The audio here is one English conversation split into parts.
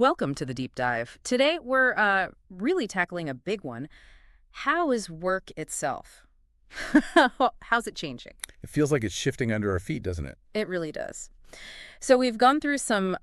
Welcome to the deep dive. Today we're really tackling a big one. How is work itself? How's it changing? It feels like it's shifting under our feet, doesn't it? It really does. So we've gone through some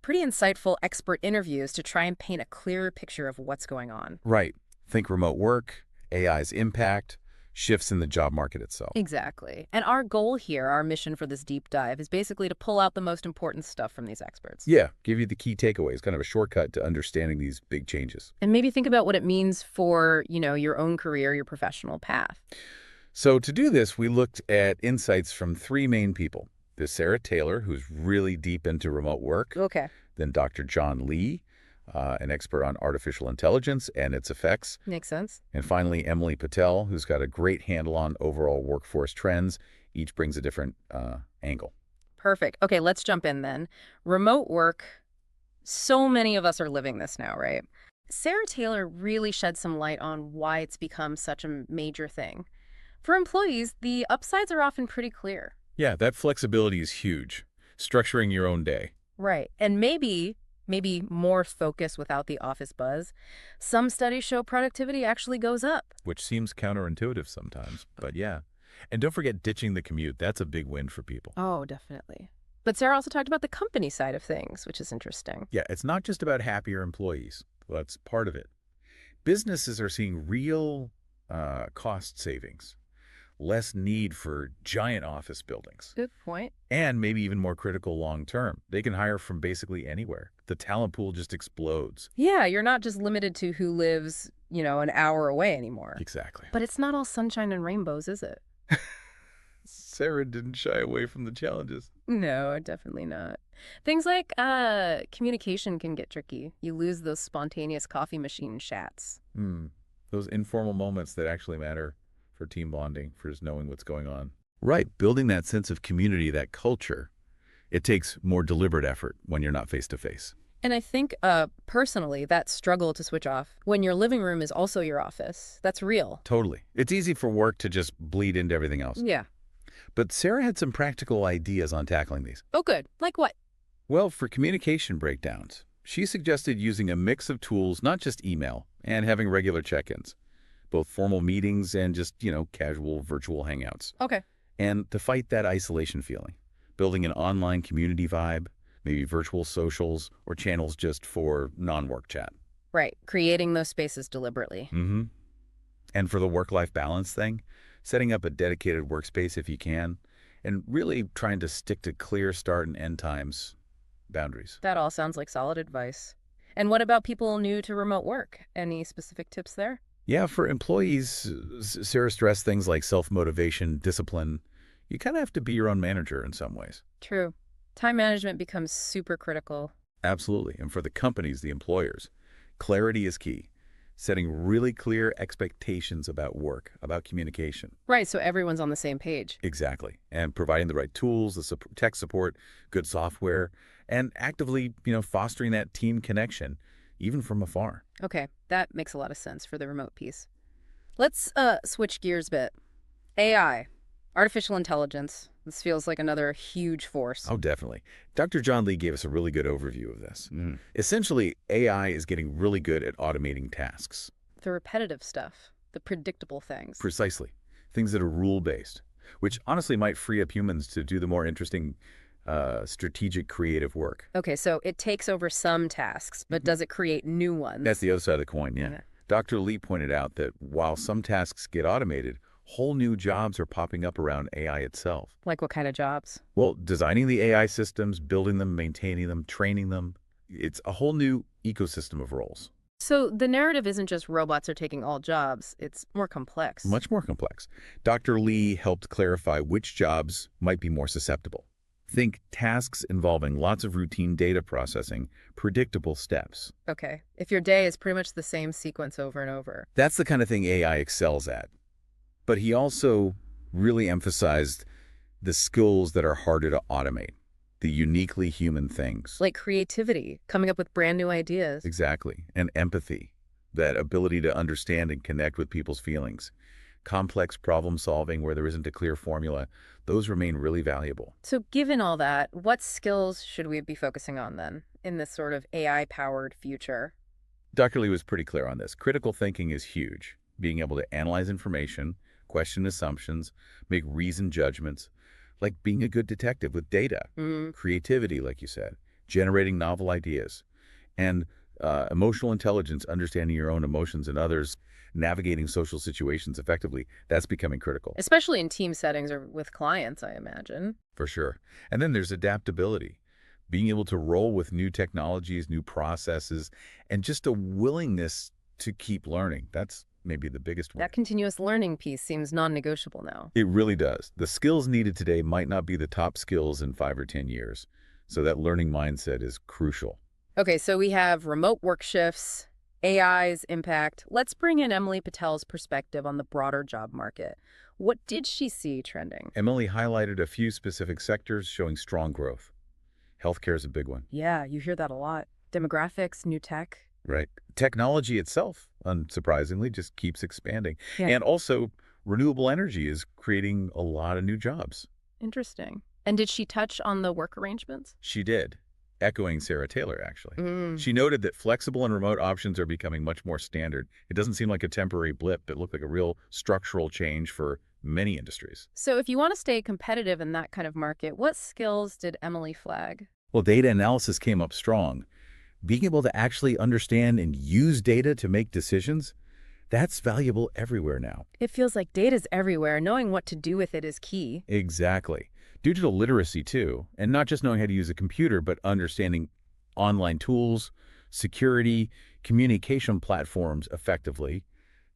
pretty insightful expert interviews to try and paint a clearer picture of what's going on. Right. Think remote work, AI's impact, shifts in the job market itself. Exactly. And our goal here, our mission for this deep dive, is basically to pull out the most important stuff from these experts. Yeah, give you the key takeaways, kind of a shortcut to understanding these big changes. And maybe think about what it means for, your own career, your professional path. So to do this, we looked at insights from three main people. There's Sarah Taylor, who's really deep into remote work. Okay. Then Dr. John Lee, an expert on artificial intelligence and its effects. Makes sense. And finally, Emily Patel, who's got a great handle on overall workforce trends. Each brings a different angle. Perfect. Okay, let's jump in then. Remote work. So many of us are living this now, right? Sarah Taylor really shed some light on why it's become such a major thing. For employees, the upsides are often pretty clear. Yeah, that flexibility is huge. Structuring your own day. Right. And maybe more focus without the office buzz. Some studies show productivity actually goes up. Which seems counterintuitive sometimes, but yeah. And don't forget ditching the commute. That's a big win for people. Oh, definitely. But Sarah also talked about the company side of things, which is interesting. Yeah, it's not just about happier employees. Well, that's part of it. Businesses are seeing real cost savings, less need for giant office buildings, Good point. and maybe even more critical long term. They can hire from basically anywhere. The talent pool just explodes. Yeah, you're not just limited to who lives, an hour away anymore. Exactly. But it's not all sunshine and rainbows, is it? Sarah didn't shy away from the challenges. No, definitely not. Things like communication can get tricky. You lose those spontaneous coffee machine chats. Those informal moments that actually matter for team bonding, for just knowing what's going on. Right. Building that sense of community, that culture, it takes more deliberate effort when you're not face-to-face. And I think, personally, that struggle to switch off when your living room is also your office, that's real. Totally. It's easy for work to just bleed into everything else. Yeah. But Sarah had some practical ideas on tackling these. Oh, good. Like what? Well, for communication breakdowns, she suggested using a mix of tools, not just email, and having regular check-ins, both formal meetings and just, casual virtual hangouts. Okay. And to fight that isolation feeling, building an online community vibe, maybe virtual socials or channels just for non-work chat. Right. Creating those spaces deliberately. And for the work-life balance thing, setting up a dedicated workspace if you can, and really trying to stick to clear start and end times boundaries. That all sounds like solid advice. And what about people new to remote work? Any specific tips there? Yeah, for employees, Sarah stressed things like self-motivation, discipline. You kind of have to be your own manager in some ways. True. Time management becomes super critical. Absolutely. And for the companies, the employers, clarity is key. Setting really clear expectations about work, about communication. Right, so everyone's on the same page. Exactly. And providing the right tools, the tech support, good software, and actively, fostering that team connection, even from afar. Okay, that makes a lot of sense for the remote piece. Let's switch gears a bit. AI, artificial intelligence. This feels like another huge force. Oh, definitely. Dr. John Lee gave us a really good overview of this. Essentially, AI is getting really good at automating tasks. The repetitive stuff, the predictable things. Precisely. Things that are rule-based, which honestly might free up humans to do the more interesting, strategic, creative work. Okay, so it takes over some tasks, but does it create new ones? That's the other side of the coin, yeah. Yeah. Dr. Lee pointed out that while some tasks get automated, whole new jobs are popping up around AI itself. Like what kind of jobs? Well, designing the AI systems, building them, maintaining them, training them, it's a whole new ecosystem of roles. So the narrative isn't just robots are taking all jobs, it's more complex. Much more complex. Dr. Lee helped clarify which jobs might be more susceptible. Think tasks involving lots of routine data processing, predictable steps. Okay, if your day is pretty much the same sequence over and over. That's the kind of thing AI excels at. But he also really emphasized the skills that are harder to automate, the uniquely human things. Like creativity, coming up with brand new ideas. Exactly. And empathy, that ability to understand and connect with people's feelings. Complex problem solving where there isn't a clear formula, those remain really valuable. So given all that, what skills should we be focusing on then? in this sort of AI-powered future? Dr. Lee was pretty clear on this. Critical thinking is huge. Being able to analyze information, question assumptions, make reasoned judgments, like being a good detective with data. Mm. Creativity, like you said, generating novel ideas, and emotional intelligence, understanding your own emotions and others, navigating social situations effectively, that's becoming critical, Especially in team settings or with clients, I imagine. for sure. And then there's adaptability, being able to roll with new technologies, new processes, and just a willingness to keep learning. That's maybe the biggest one. That continuous learning piece seems non-negotiable now. It really does. The skills needed today might not be the top skills in 5 or 10 years. So that learning mindset is crucial. Okay, so we have remote work shifts, AI's impact. Let's bring in Emily Patel's perspective on the broader job market. What did she see trending? Emily highlighted a few specific sectors showing strong growth. Healthcare is a big one, Yeah, you hear that a lot. Demographics, new tech. right? Technology itself, unsurprisingly, just keeps expanding. Yeah. And also, renewable energy is creating a lot of new jobs. Interesting. And did she touch on the work arrangements? She did, echoing Sarah Taylor, actually. Mm. She noted that flexible and remote options are becoming much more standard. It doesn't seem like a temporary blip. It looked like a real structural change for many industries. So if you want to stay competitive in that kind of market, what skills did Emily flag? Well, data analysis came up strong. Being able to actually understand and use data to make decisions, that's valuable everywhere now. It feels like data's everywhere. Knowing what to do with it is key. Exactly. Digital literacy, too, and not just knowing how to use a computer, but understanding online tools, security, communication platforms effectively.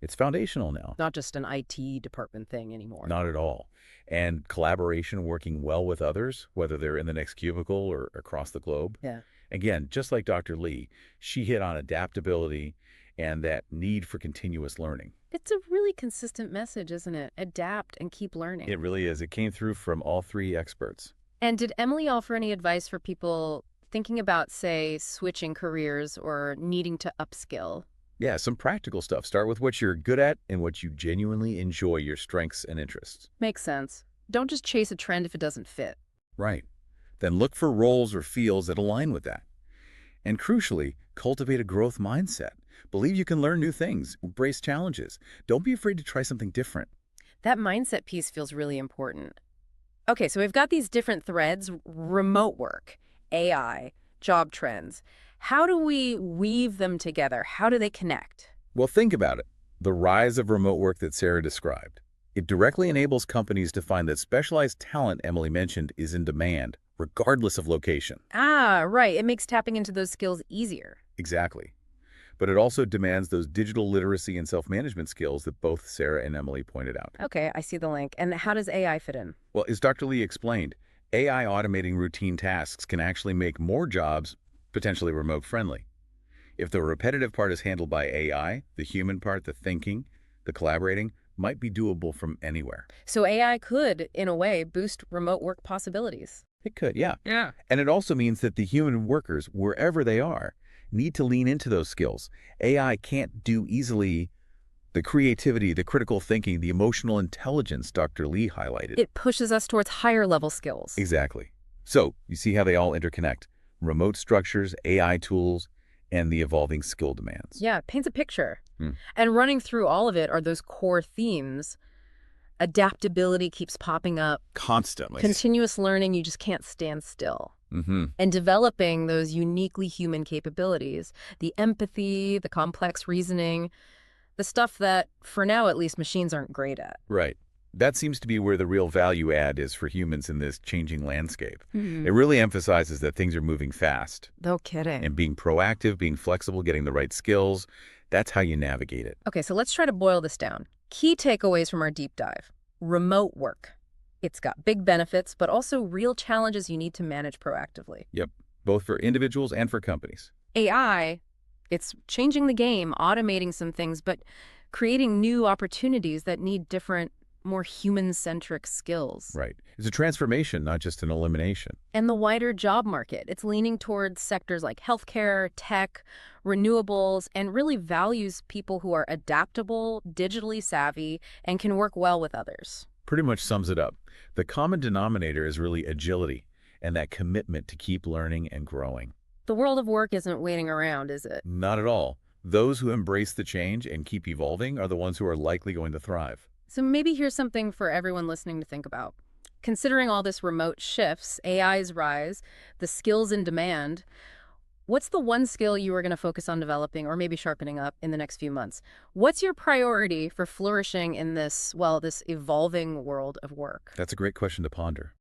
It's foundational now. Not just an IT department thing anymore. Not at all. And collaboration, working well with others, whether they're in the next cubicle or across the globe. Yeah. Again, just like Dr. Lee, she hit on adaptability and that need for continuous learning. It's a really consistent message, isn't it? Adapt and keep learning. It really is. It came through from all three experts. And did Emily offer any advice for people thinking about, say, switching careers or needing to upskill? Yeah, some practical stuff. Start with what you're good at and what you genuinely enjoy, your strengths and interests. Makes sense. Don't just chase a trend if it doesn't fit. Right. Then look for roles or fields that align with that. And crucially, cultivate a growth mindset. Believe you can learn new things, embrace challenges. Don't be afraid to try something different. That mindset piece feels really important. Okay, so we've got these different threads: remote work, AI, job trends. How do we weave them together? How do they connect? Well, think about it. The rise of remote work that Sarah described. It directly enables companies to find that specialized talent Emily mentioned is in demand, regardless of location. Ah, right. It makes tapping into those skills easier. Exactly. But it also demands those digital literacy and self-management skills that both Sarah and Emily pointed out. Okay, I see the link. And how does AI fit in? Well, as Dr. Lee explained, AI automating routine tasks can actually make more jobs potentially remote-friendly. If the repetitive part is handled by AI, the human part, the thinking, the collaborating, might be doable from anywhere. So AI could, in a way, boost remote work possibilities. It could, yeah. Yeah. And it also means that the human workers, wherever they are, need to lean into those skills. AI can't do easily the creativity, the critical thinking, the emotional intelligence Dr. Lee highlighted. It pushes us towards higher level skills. Exactly. So you see how they all interconnect. Remote structures, AI tools, and the evolving skill demands. Yeah, it paints a picture. Hmm. And running through all of it are those core themes. Adaptability keeps popping up. Constantly. Continuous learning, you just can't stand still. Mm-hmm. And developing those uniquely human capabilities, the empathy, the complex reasoning, the stuff that, for now at least, machines aren't great at. Right. That seems to be where the real value add is for humans in this changing landscape. Mm. It really emphasizes that things are moving fast. No kidding. And being proactive, being flexible, getting the right skills, that's how you navigate it. Okay, so let's try to boil this down. Key takeaways from our deep dive. Remote work. It's got big benefits, but also real challenges you need to manage proactively. Yep, both for individuals and for companies. AI, it's changing the game, automating some things, but creating new opportunities that need different, more human-centric skills. Right. It's a transformation, not just an elimination. And the wider job market, it's leaning towards sectors like healthcare, tech, renewables, and really values people who are adaptable, digitally savvy, and can work well with others. Pretty much sums it up. The common denominator is really agility and that commitment to keep learning and growing. The world of work isn't waiting around, is it? Not at all. Those who embrace the change and keep evolving are the ones who are likely going to thrive. So maybe here's something for everyone listening to think about. Considering all this remote shifts, AI's rise, the skills in demand, what's the one skill you are going to focus on developing or maybe sharpening up in the next few months? What's your priority for flourishing in this, well, this evolving world of work? That's a great question to ponder.